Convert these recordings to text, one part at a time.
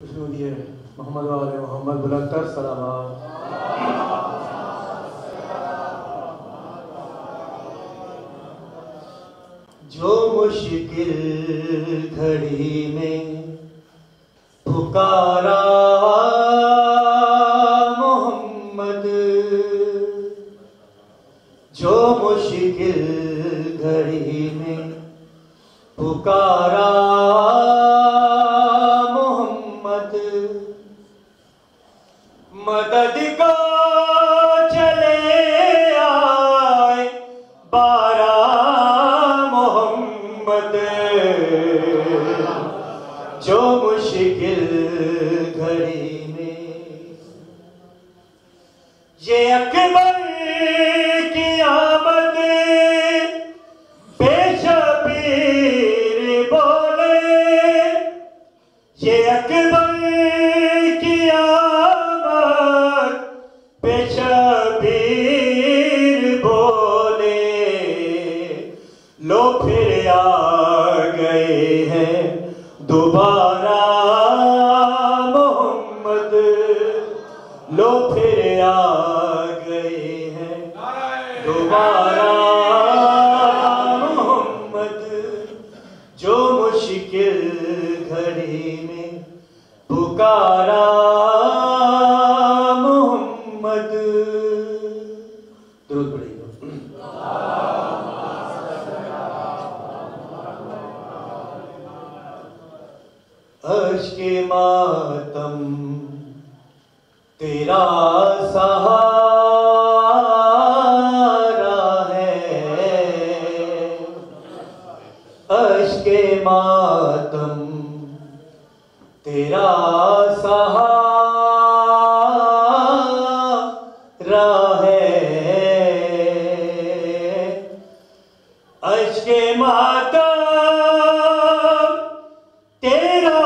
मोहम्मद वाले मोहम्मद बुलंदतर सलावत। जो मुश्किल घड़ी में पुकारा मोहम्मद, जो मुश्किल घड़ी में पुकारा मोहम्मद, मदद को चले आए बारा मोहम्मद, जो मुश्किल घड़ी में। ये अकबर की आमद बेशबीर बोले, ये अकबर की आमद बेशबीर बोले। लो फिर आ गए हैं दोबारा मोहम्मद, लो फिर आ गए हैं दोबारा मोहम्मद, जो मुश्किल घड़ी में पुकारा मोहम्मद। दुरूद पढ़िएगा। अश्के मातम तेरा सहारा है, अश्के मातम तेरा सहारा है, अश्के मातम तेरा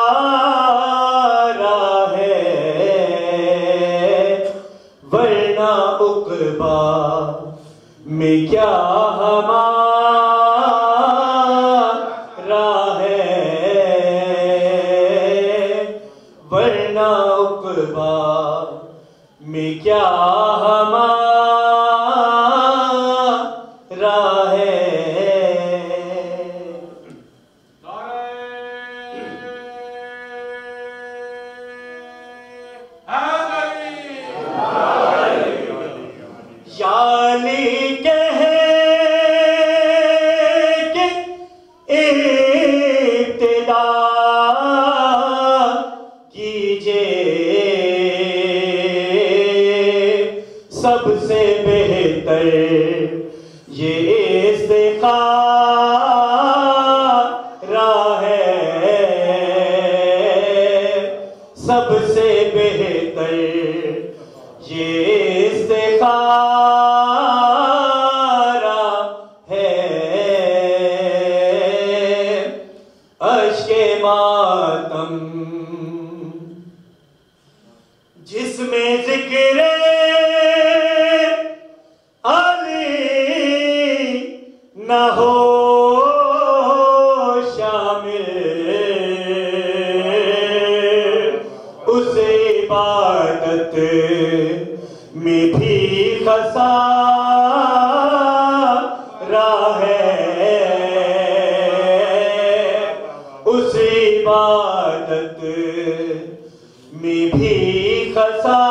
सहारा है, वरना उक़बा में क्या हमारा है, वरना उक़बा में क्या हमारा है। याली कह के इब्तिदा कीजिए, सबसे बेहतर ये इस्तिखारा है, सबसे बेहतर ये इस्तिखारा है। अश्के मातम जिसमें जिक्र अली न हो शामिल, उस इबादत में भी खसारा है, उस इबादत में भी खसारा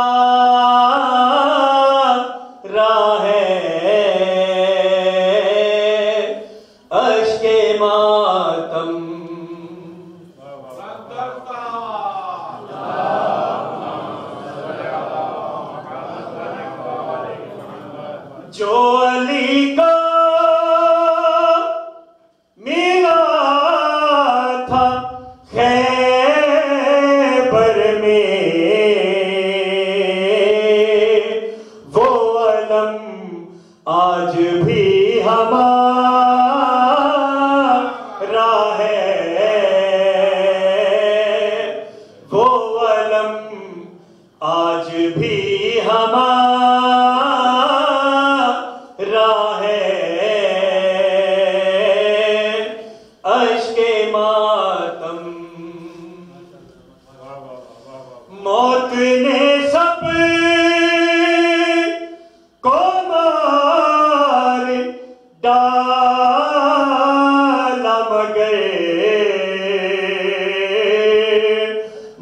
है। अश्के मातम जो अली का मिला था खैबर में,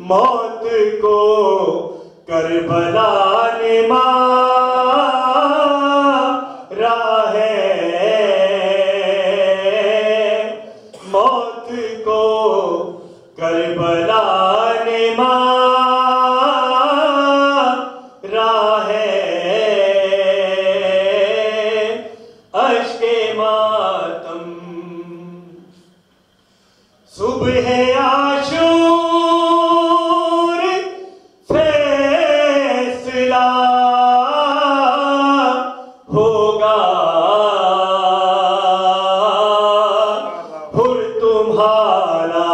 मौत को करबला ने मारा है, मौत को करबला ने मारा है। अश्के मातम सुबह आशूर फैसला होगा, हुर तुम्हारा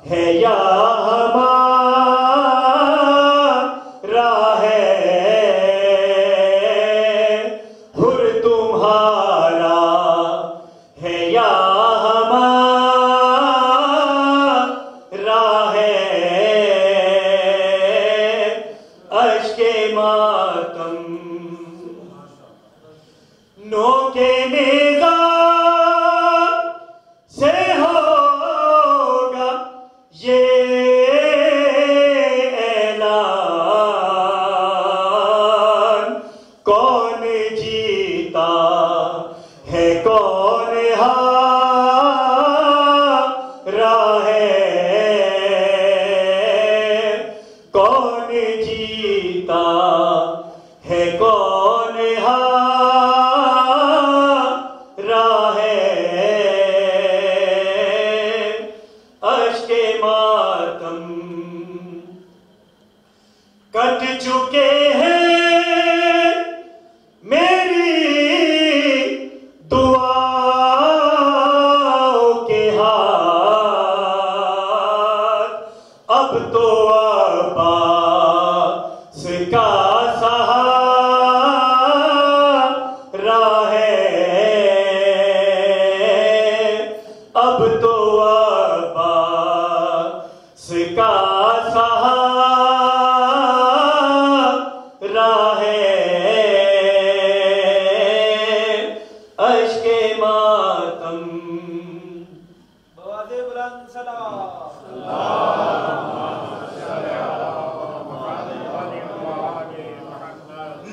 है या हमारा है, हुर तुम्हारा है या नोके नेज़ा से होगा ये ऐलान, कौन जीता है कौन हारा है, कौन जीता है कौन हारा है। अश्के मातम कट चुके हैं मेरी दुआओं के हाथ, अब तो अब्बास का सहारा है, अब तो अब्बास का सहारा है। अश्के मातम बवादे बुलंद सलाम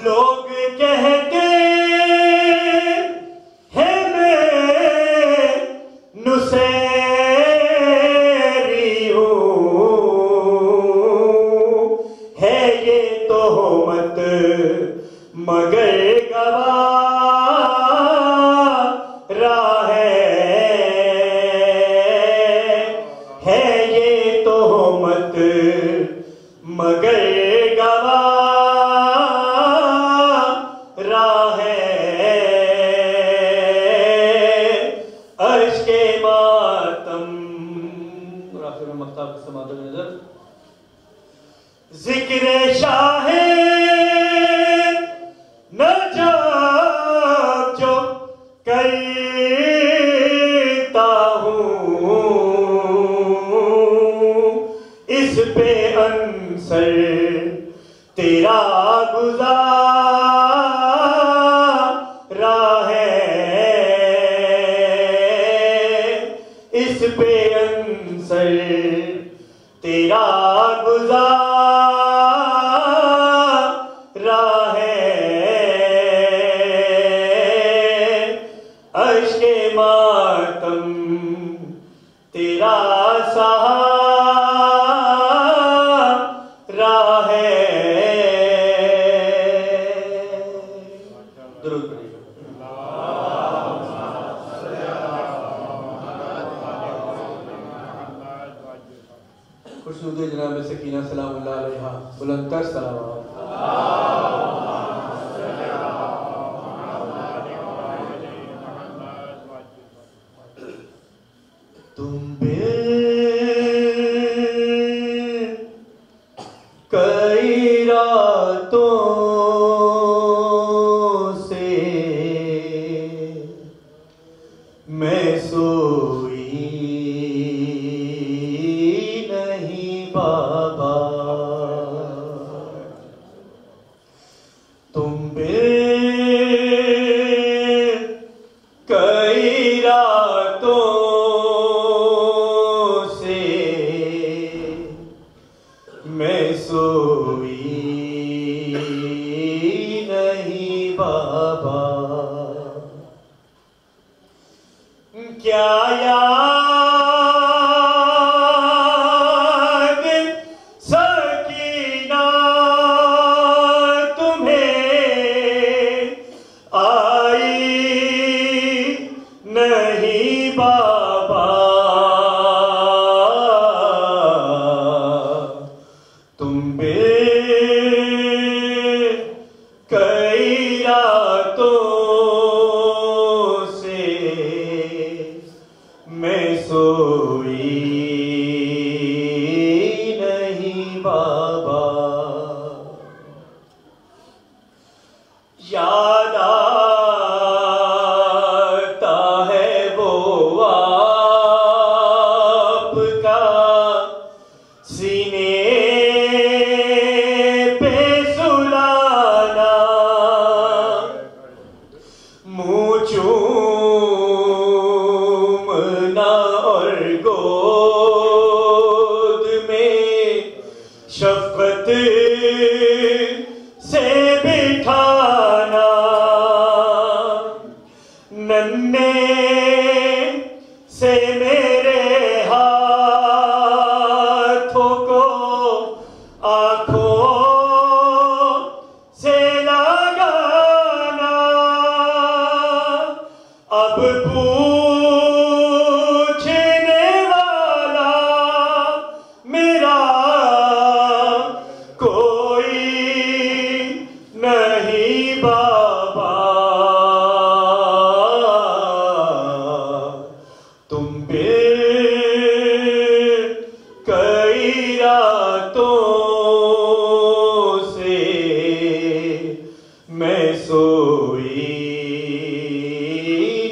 लोग कहते हैं मैं नुसैरी हूँ, है ये तोहमत मगर गवारा है ये तोहमत मगर गवारा है। अश्के मातम आखिर में मक्ता की समाअत नजर जिक्र शाहे नजात जो करता हूँ, इस पे अंसर तेरा गुजारा है, इस पे अंसर तेरा गुजारा है। अश्के मातम तेरा सहारा है। दुरूद पढ़िए। खुशनुदे जनाब सकीना सलामुल्लाह अलैहा बुलंदतर सलावत। तुम कई रातों से मैं सोई नहीं बाबा, गोद में शफकत से बिठाना, नन्हे से मेरे हाथों को आंखों से लगाना, अब पूछने वाला मेरा कोई नहीं बाबा, तुम कई रातों से मैं सोई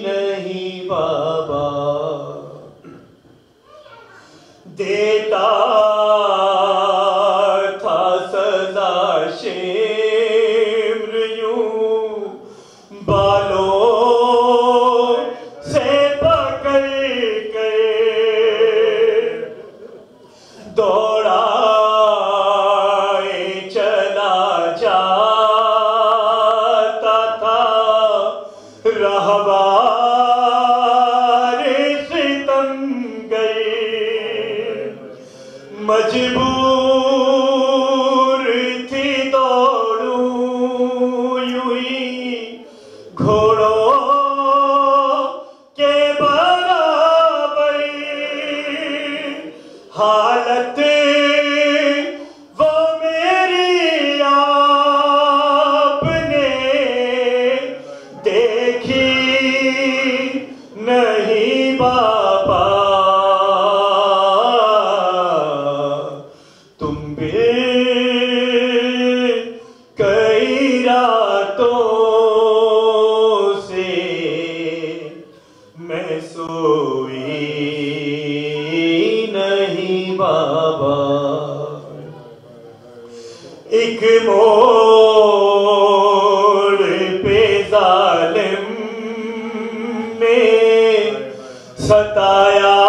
नहीं बाबा, देता था सजा शेम्र यूं बालों से पकड़ कर, दौड़ाए चला जाता था रहवार सितमगर, मजबूर थी दौड़ूं यूं ही घोड़ों के बराबर, हालत वो मेरी आपने देखी नहीं बाबा, तुम कई रातों से मैं सोई नहीं बाबा, एक मोड़ पे जालिम ने सताया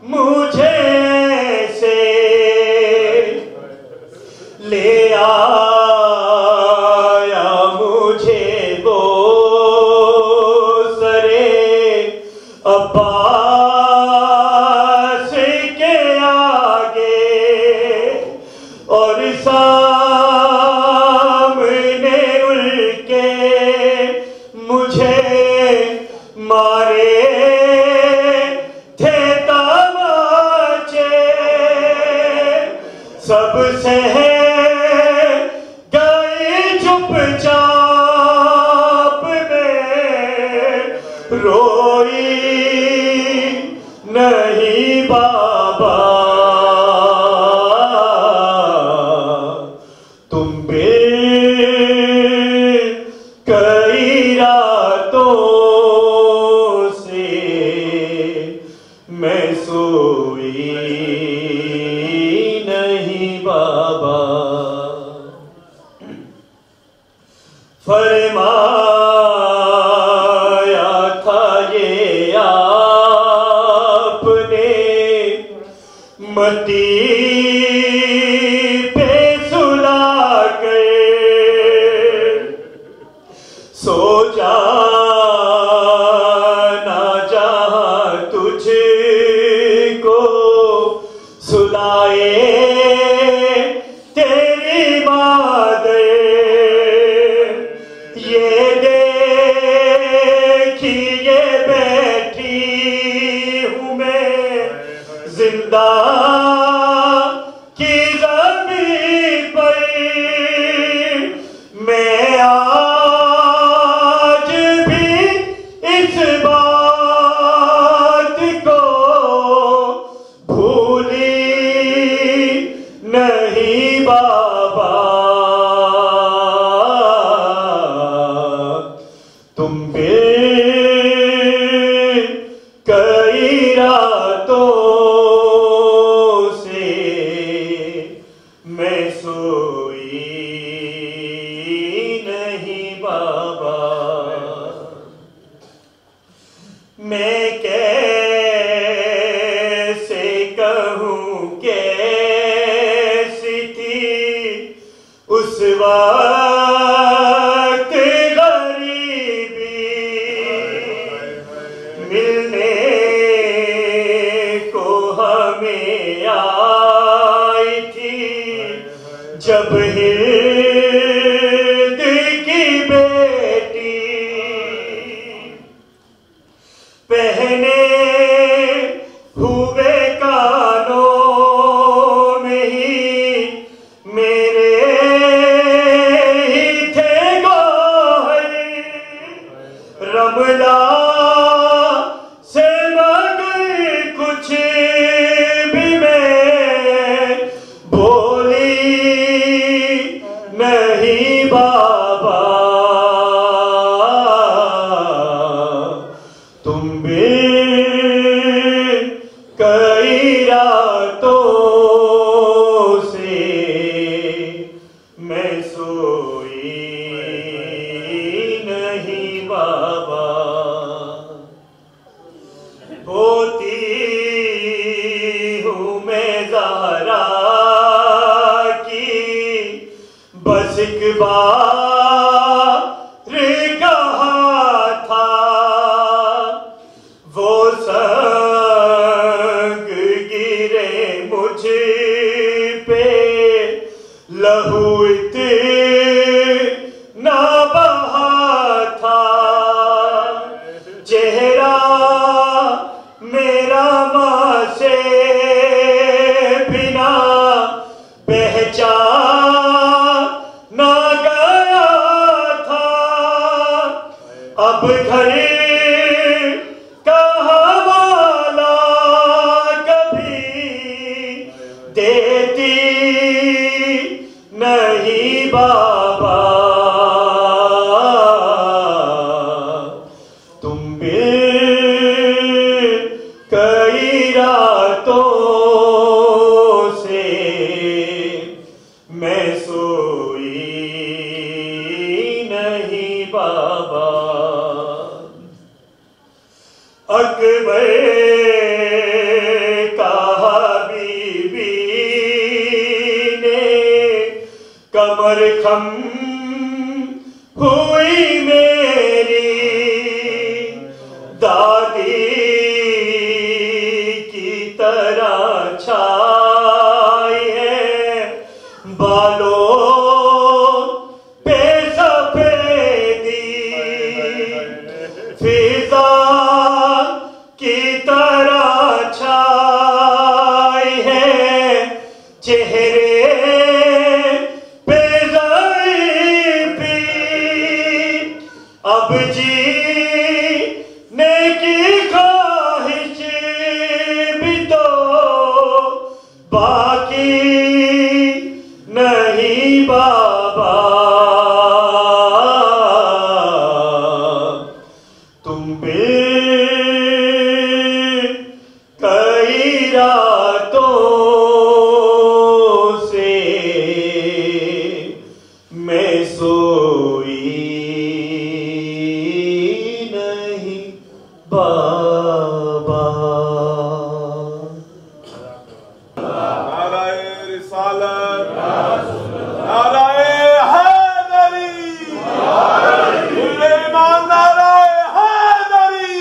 मुझे से, ले आया मुझे वो सरे अब्बास के आगे, और सामने उनके मुझे मारे थे तमाचे, सबसे गई चुपचाप में, रोई नहीं बाबा, तुम कई रातों से मैं सोई नहीं बाबा, फरमाया था ये आपने मती पे सुला कर, सो जाना जहां तुझको सुलाए तेरी मादर, ये देखिए बैठी हूँ मैं जिंदा की ज़मीन पर, मैं आज भी इस बात को भूली नहीं बाबा, तुम कई रातों उस वक्त गरीबी मिलने को हमें आई थी, जब हिंद की बेटी पहने हुए कानों में ही मेरे ही थे गौहर, रमला से मगर कुछ भी मैं बोली नहीं बाबा, तुम भी कई रातों से मैं सोई नहीं बाबा, होती हूँ मैं ज़हरा की बस एक बार कहा था, वो संग गिरे मुझ पे लहू इतना बहा था, चेहरा मेरा माँ से बिना पहचाना गया था, अब घर का हवाला कभी देती नहीं बाबा, तुम भी कई रातों से मैं सोई नहीं बाबा। अकबर का बीबी ने कमर खम हुई मेरी, दादी की तरह छाई है बालों पे सफेदी, फिजा की तरह छाई है चेहरे पे ज़रीफ़ी, अब जीने की ख्वाहिश भी तो बाकी नहीं बाबा, तुम भी कई रातों से मैं सोई नहीं बाबा। नाराए रिसालत, नाराए हैदरी, ईमान नाराए हैदरी,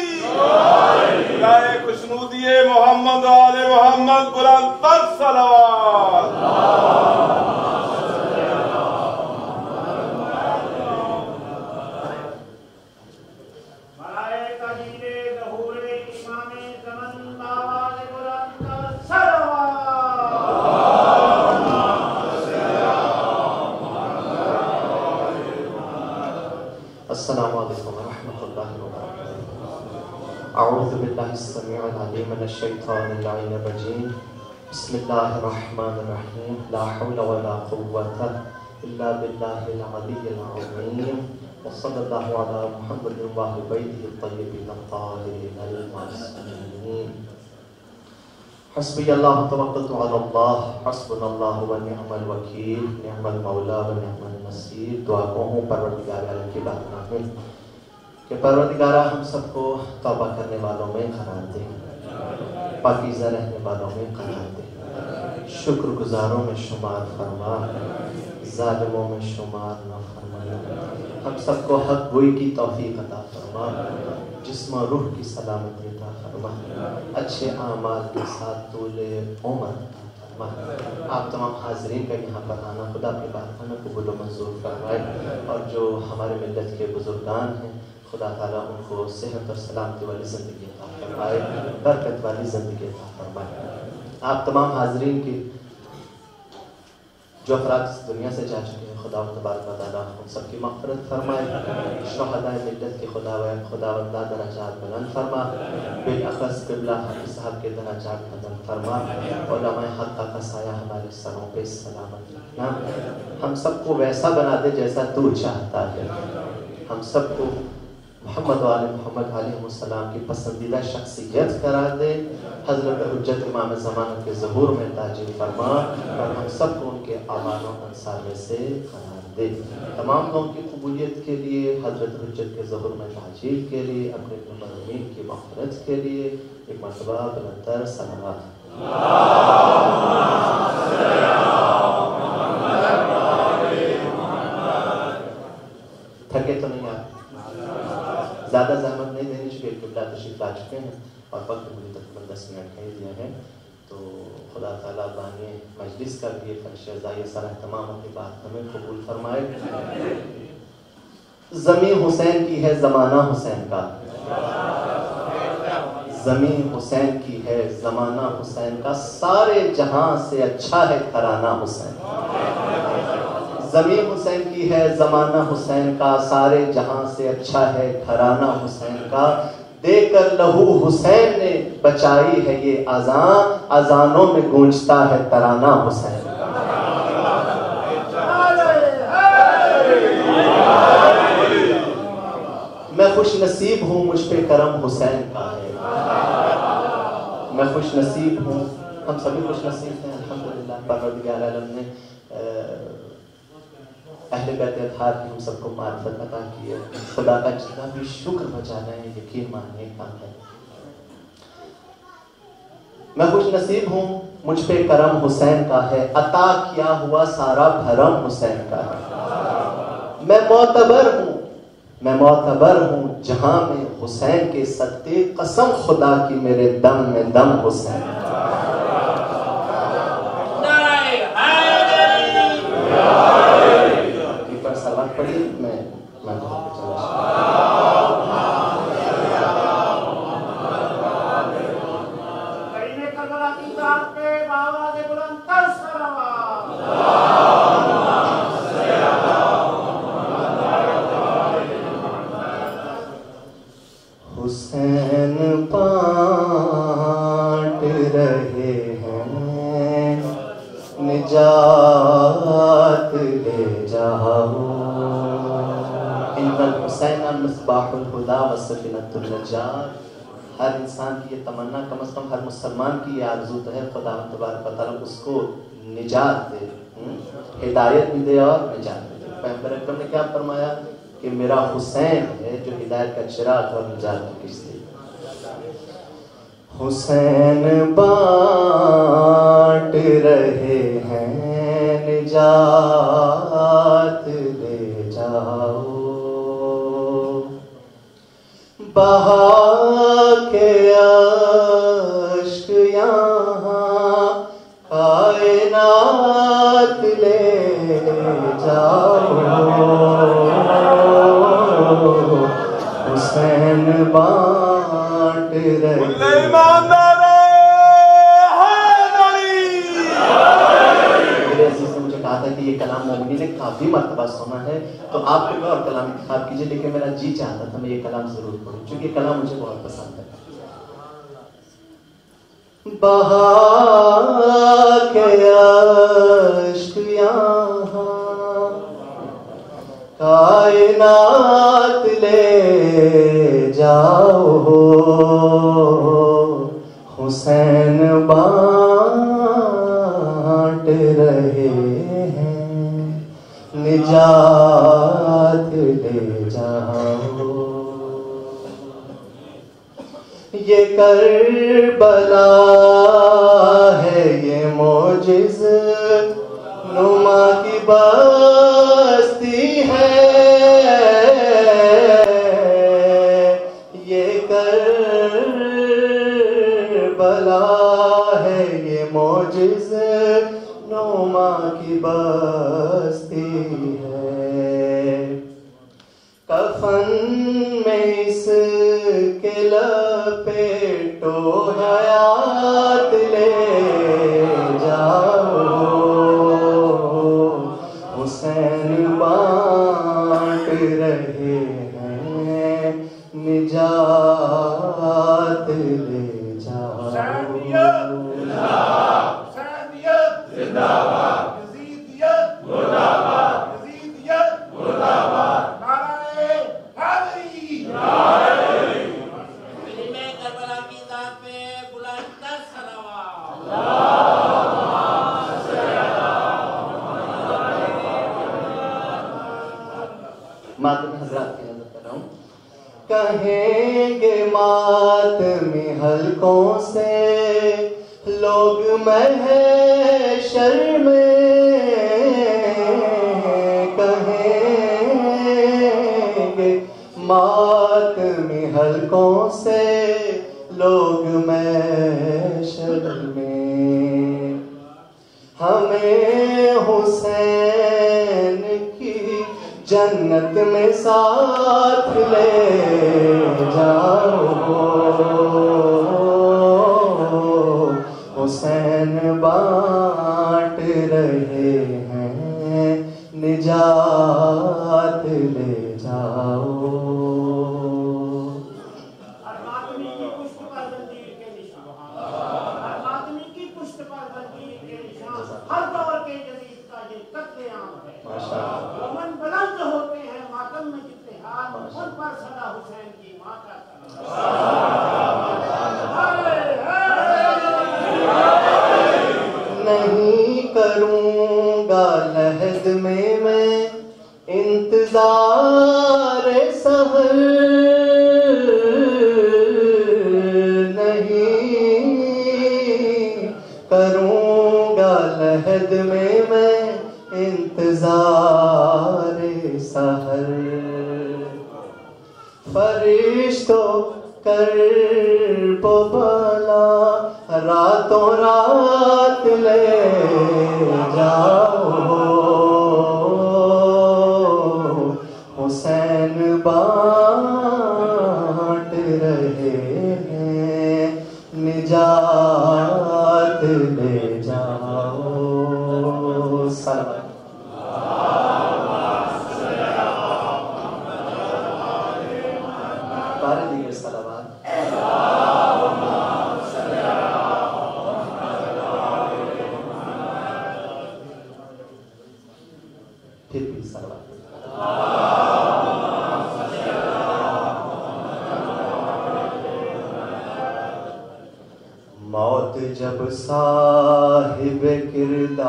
नाराए खुशनूदिये मोहम्मद आले मोहम्मद बुलंद तर सलावत। अस्सलामु अलैकुम व रहमतुल्लाहि व बरकातुहू। अऊज़ु बिल्लाहि स्समीउल अलीम मिनश शैतानिर रजीम। बिस्मिल्लाहिर रहमानिर रहीम। ला हौला व ला कुव्वता इल्ला बिल्लाहिल अलिय्यिल अज़ीम। व सल्लल्लाहु अला मुहम्मदिन व अहलि बैतिहित तय्यबीन अत्ताहिरीन अल-मासूमीन। हस्बी अल्लाह तवक्कलतु अल्लाह, हस्बुनल्लाहु व निअमल वकील, निअमल मौला व निअमल नसीर। दुआ कहूँ परवरदिगार आलम की बात मांगे कि परवरदिगारा हम सबको तौबा करने वालों में करार दे, पाकीज़ा रहने वालों में करार दे। शुक्रगुजारों में शुमार फरमा, जालिमों में शुमार न फरमा। हम सबको हक गोई की तौफीक अता फरमा, जिस्म और रूह की सलामती अता फरमा, अच्छे आमाल के साथ तूले उम्र अता फरमा। आप तमाम हाज़रीन का यहाँ पर आना खुदा की बारगाह में कबूल व मंजूर फरमाए, और जो हमारे मिल्लत के बुजुर्गान हैं खुदा ताला उनको सेहत और सलामती वाली ज़िंदगी अता फरमाए, बरकत वाली ज़िंदगी अता फरमाए। आप तमाम हाज़रीन की जो अफराद इस दुनिया से जा चुके हैं खुदा तबारक व तआला उन सबकी मग़फ़िरत फरमाए, शुहदाए मिल्लत के खुदावंद दरजात बुलंद फरमा, बिलअख़स क़िबला हाफ़िज़ साहब के दरजात बुलंद फरमा, उलमाए हक़ का साया हमारे सरों पे सलामत रखना, हम सबको वैसा बना दे जैसा तू चाहता है, हम सबको मोहम्मद वाले मोहम्मद अलैहिस्सलाम की पसंदीदा शख्सियत करार दे, हज़रत हुज्जत इमाम ज़माना के ज़हूर में ताजील फरमा, और हम सबको उनके आवान और अंसार में से करार दे। तमाम लोगों की कबूलियत के लिए, हज़रत हुज्जत के ज़हूर में ताजील के लिए, अपने मज़मूमीन की मग़फ़िरत के लिए एक मरतबा बुलंदतर सलावत। थके तो नहीं आप? ज़्यादा ज़हमत नहीं देनी चाहिए, क़िबला तशरीफ़ ला चुके हैं और वक्त मुझे तकरीबन 10 मिनट कह दिया है, तो खुदा ताला बानी मजलिस का भी फर्श सारा तमाम अपनी बात हमें कबूल फरमाए। ज़मीन हुसैन की है, ज़माना हुसैन का, ज़मीन हुसैन की है, ज़माना हुसैन का, सारे जहां से अच्छा है घराना हुसैन। ज़मीन हुसैन की है, ज़माना हुसैन का, सारे जहां से अच्छा है घराना हुसैन का, देकर लहू हुसैन ने बचाई है ये अज़ान, अज़ानों में गूंजता है तराना हुसैन। मैं खुश नसीब हूँ, मुझ पे करम हुसैन का है, मैं खुश नसीब हूँ, हम सभी खुश नसीब हैं अल्हम्दुलिल्लाह। परवरदिगार आलम ने अहले बैत अतहार की हम सबको मार्फत अता की है, खुदा का जितना भी शुक्र बजाना है यकीन मानने का है। मैं खुश नसीब हूँ, मुझ पे करम हुसैन का है, अता किया हुआ सारा भरम हुसैन का है। मैं मोतबर हूँ जहां में हुसैन के सत्ते, कसम खुदा की मेरे दम में दम हुसैन का। पढ़ी मैं हुसैन पाट रहे हैं, निजात ले जाओ, हुसैन मिस्बाहुल हुदा व सफीनतुन नजात। हर इंसान की ये तमन्ना, कम से कम हर मुसलमान की ये आरज़ू तो है खुदा तबारक व तआला उसको निजात दे, हिदायत भी दे और निजात भी दे। पैगंबर अकरम ने क्या फरमाया कि मेरा हुसैन है जो हिदायत का चिराग और निजात की किश्ती। हुसैन बाँट रहे हैं, निजात ले जाओ, बहा के अश्क यहाँ कायनात ले जाओ, हुसैन बाँट रहे। कहा था कि ये कलाम मोमिनी ने काफी मर्तबा सुना है, तो आप कोई और कलाम इंतखाब कीजिए, लेकिन मेरा जी चाहता था मैं ये कलाम जरूर पढ़ूं क्योंकि कलाम मुझे बहुत पसंद है। बहा के अश्क यहाँ कायनात ले जाओ, हुसैन बाँट रहे निजात ले जाओ। ये करबला है ये मौजे ये मोजिज़ नुमा की बस्ती है। कफन में इसके लपेटो हयात ले जाओ, हुसैन बांट रहे हैं निजात ले जाओ। मातमी हजरात की नजर कर रहा हूँ। कहेंगे मातमी हलकों से लोग महशर में, कहेंगे मातमी हलकों से लोग महशर में, हमें हुसैन की जन्नत में साथ ले जाओ, हुसैन बांट रहे हैं निजात ले जाओ। नहीं करूँगा लहद में मैं इंतजार सहर, नहीं करूँगा लहद में मैं इंतजार सहर। फरिश्तों कर भला रातों रात ले जाओ, हुसैन बांट रहे हैं निजात ले जाओ। सलाम फिर भी सलाम। मौत जब साहिब किरदार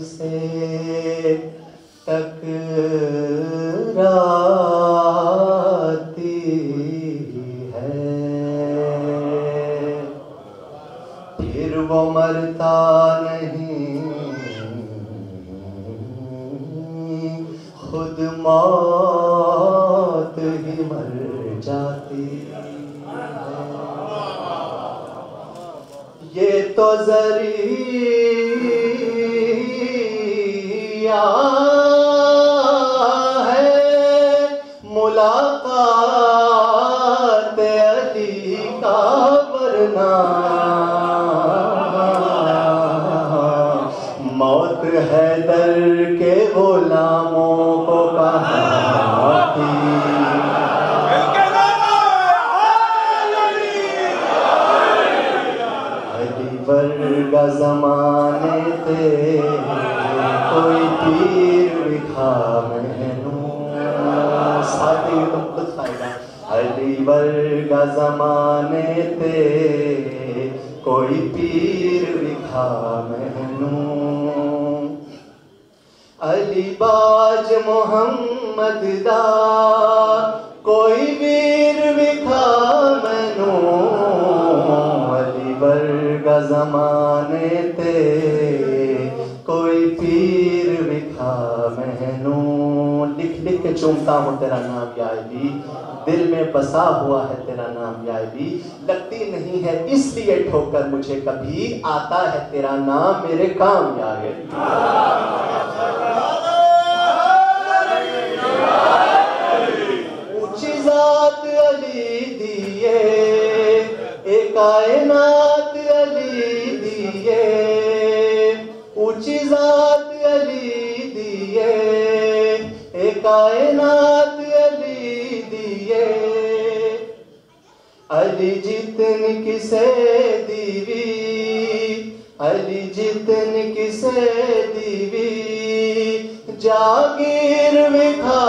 से टकराती है, फिर वो मरता नहीं, खुद मौत ही मर जाती है। ये तो ज़रिया है मुलाकात अली का, वरना मौत हैदर के गुलामों को कहाँ थी। अली वर्गा ज़माने थे कोई पीर विखा महनू, साथी तुम खुद फायदा। अली वर्गा ज़माने थे कोई पीर विखा महनू, अली बाज मोहम्मद दा कोई वीर विखा मैनू, अली वर्गा ज़माने ते कोई पीर विखा मैनू। लिख लिख के चूमता हूँ तेरा नाम या अली, दिल में बसा हुआ है तेरा नाम या अली, लगती नहीं है इसलिए ठोकर मुझे कभी, आता है तेरा नाम मेरे काम यारे। ऊंची जात अली दिए, ए कायनात अली दिए, ऊंची जात अली दिए, ए कायनात अली दिए। अली जितन किसे दीवी, अली जितन किसे दीवी, जागीर विखा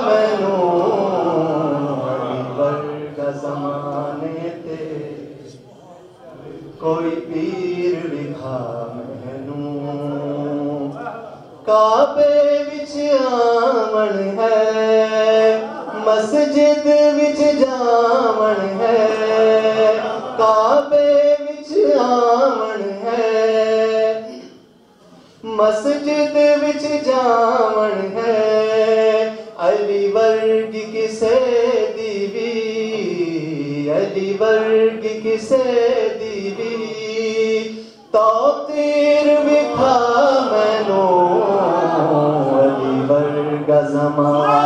मैनू, अली वर्गा ज़माने ते कोई पीर विखा मैनू। काबे विच आमण है, मस्जिद विच जावण है, काबे विच आवण है, मस्जिद विच जावण है। अली वर्ग किसे दीवी, अली वर्ग किसे दीवी, तो तीर विखा मैनू, अली वर्ग ज़माने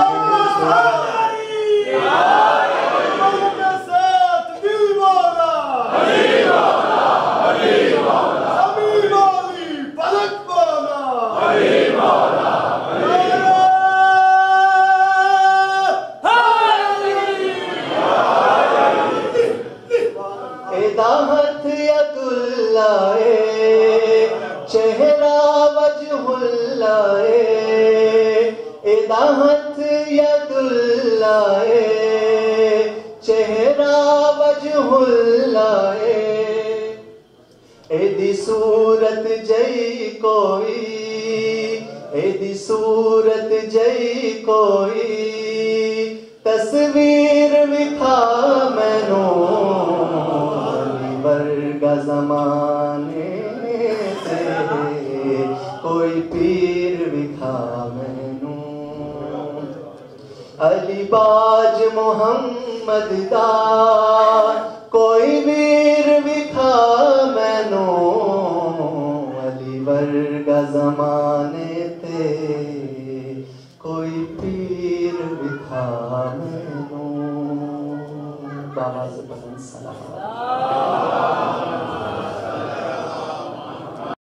चेहरा वजहुल्लाए, इदाहत यदुल्लाए, चेहरा वजहुल्लाए। एदी सूरत जई कोई, एदी सूरत जई कोई, तस्वीर विखा मैनू, वर्गा ज़माने से कोई पीर विखा मैनू। अली बाज मोहम्मद दा कोई वीर विखा मैनू, अली वर्गा ज़माने ते कोई पीर विखा मैनू। बाबा से पसंद सलाम।